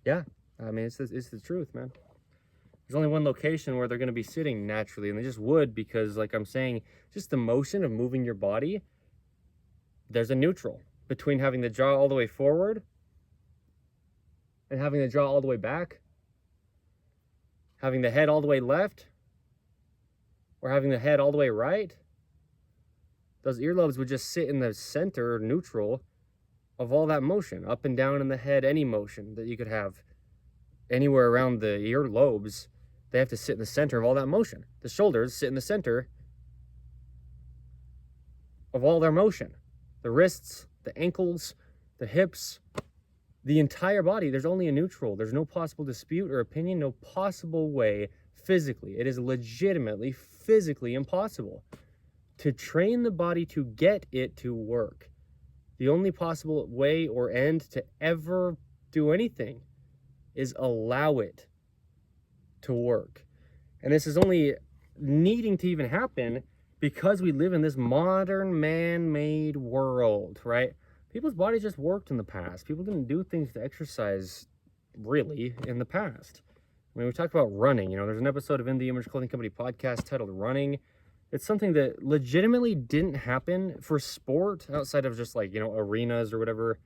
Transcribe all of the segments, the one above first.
Yeah, I mean, it's the truth, man. There's only one location where they're going to be sitting naturally, and they just would because, like I'm saying, just the motion of moving your body, there's a neutral between having the jaw all the way forward and having the jaw all the way back, having the head all the way left, or having the head all the way right. Those earlobes would just sit in the center, neutral, of all that motion, up and down in the head, any motion that you could have anywhere around the earlobes. They have to sit in the center of all that motion. The shoulders sit in the center of all their motion. The wrists, the ankles, the hips, the entire body. There's only a neutral. There's no possible dispute or opinion, no possible way physically. It is legitimately physically impossible to train the body to get it to work. The only possible way or end to ever do anything is allow it to work. And this is only needing to even happen because we live in this modern man-made world, right? People's bodies just worked in the past. People didn't do things to exercise really in the past. I mean, we talk about running, there's an episode of In the Image Clothing Company podcast titled Running. It's something that legitimately didn't happen for sport outside of just like, arenas or whatever.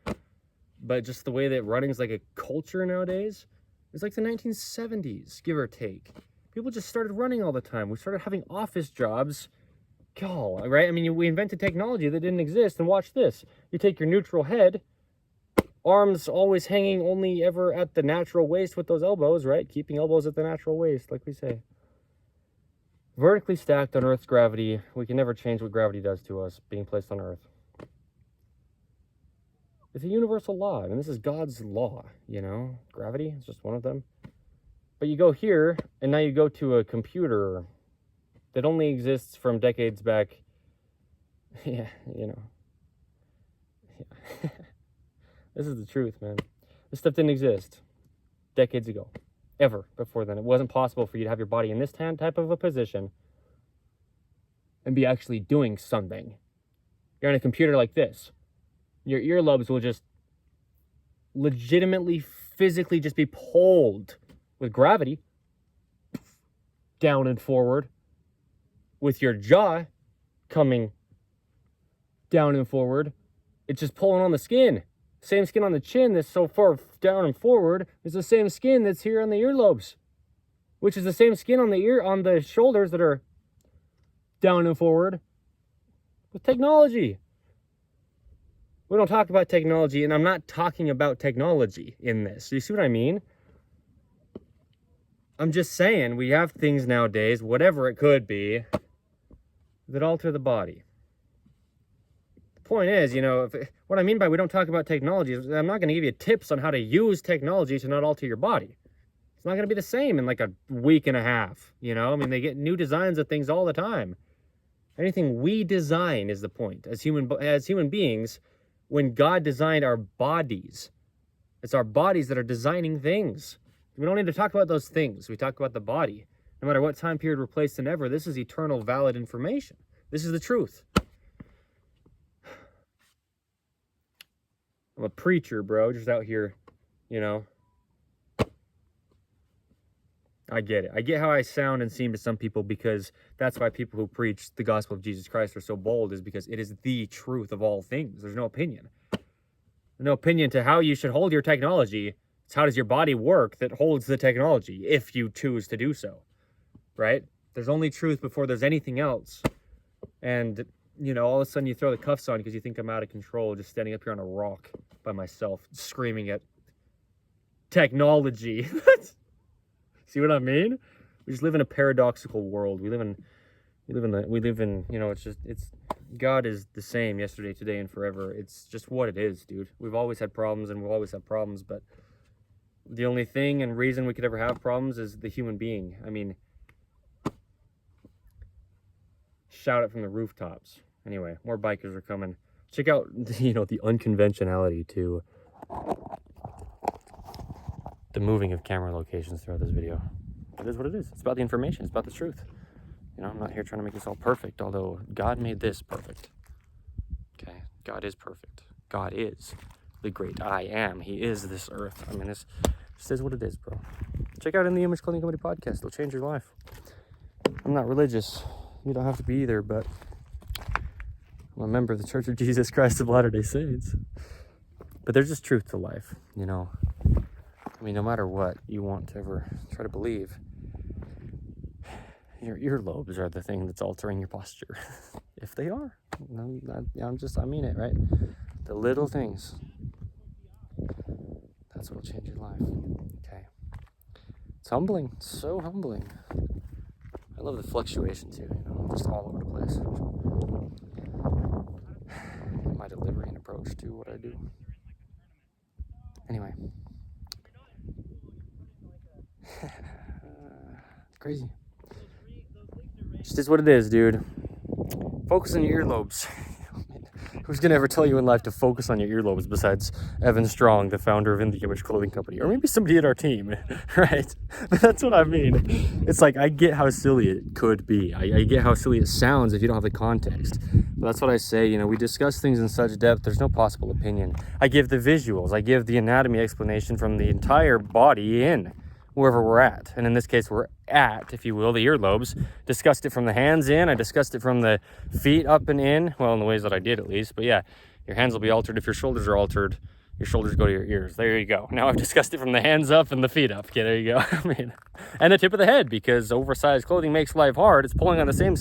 But just the way that running is like a culture nowadays, it's like the 1970s, give or take. People just started running all the time. We started having office jobs. God, right? I mean, we invented technology that didn't exist. And watch this. You take your neutral head, arms always hanging only ever at the natural waist with those elbows, right? Keeping elbows at the natural waist, like we say. Vertically stacked on Earth's gravity. We can never change what gravity does to us being placed on Earth. It's a universal law. I mean, this is God's law, Gravity is just one of them. But you go here, and now you go to a computer that only exists from decades back. Yeah. This is the truth, man. This stuff didn't exist decades ago. Ever before then. It wasn't possible for you to have your body in this type of a position and be actually doing something. You're on a computer like this. Your earlobes will just legitimately, physically just be pulled with gravity down and forward, with your jaw coming down and forward. It's just pulling on the skin. Same skin on the chin that's so far down and forward is the same skin that's here on the earlobes, which is the same skin on the shoulders that are down and forward with technology. We don't talk about technology, and I'm not talking about technology in this. You see what I mean? I'm just saying we have things nowadays, whatever it could be, that alter the body. Point is, what I mean by we don't talk about technology is I'm not going to give you tips on how to use technology to not alter your body. It's not going to be the same in like a week and a half, I mean, they get new designs of things all the time. Anything we design is the point. As human beings, when God designed our bodies, it's our bodies that are designing things. We don't need to talk about those things. We talk about the body. No matter what time period we're placed in ever, this is eternal, valid information. This is the truth. I'm a preacher, bro, just out here, I get it. I get how I sound and seem to some people, because that's why people who preach the gospel of Jesus Christ are so bold, is because it is the truth of all things. There's no opinion. There's no opinion to how you should hold your technology. It's how does your body work that holds the technology, if you choose to do so, right? There's only truth before there's anything else. And all of a sudden you throw the cuffs on because you think I'm out of control, just standing up here on a rock by myself, screaming at technology. See what I mean? We just live in a paradoxical world. We live in, it's God is the same yesterday, today, and forever. It's just what it is, dude. We've always had problems, and we'll always have problems, but the only thing and reason we could ever have problems is the human being. I mean, shout it from the rooftops. Anyway, more bikers are coming. Check out, the unconventionality to the moving of camera locations throughout this video. It is what it is. It's about the information. It's about the truth. I'm not here trying to make this all perfect, although God made this perfect. Okay? God is perfect. God is the great I am. He is this earth. I mean, this Just is what it is, bro. Check out In the Image Clothing Company podcast. It'll change your life. I'm not religious. You don't have to be either, but I'm a member of the Church of Jesus Christ of Latter-day Saints. But there's just truth to life, you know. I mean, no matter what you want to ever try to believe, your earlobes are the thing that's altering your posture. If they are. I mean it, right? The little things. That's what'll change your life. Okay. It's humbling. It's so humbling. I love the fluctuation too, you know, just all over the place. My delivery and approach to what I do. Anyway. Crazy. Just is what it is, dude. Focus on your earlobes. Who's gonna ever tell you in life to focus on your earlobes besides Evan Strong, the founder of In the Image Clothing Company, or maybe somebody at our team, right? But that's what I mean. It's like, I get how silly it could be. I get how silly it sounds if you don't have the context. But that's what I say, you know, we discuss things in such depth, there's no possible opinion. I give the visuals, I give the anatomy explanation from the entire body in wherever we're at. And in this case, we're at, if you will, the earlobes. Discussed it from the hands in. I discussed it from the feet up and in. Well, in the ways that I did, at least. But yeah, your hands will be altered if your shoulders are altered. Your shoulders go to your ears. There you go. Now I've discussed it from the hands up and the feet up. Okay, there you go. I mean, and the tip of the head, because oversized clothing makes life hard. It's pulling on the same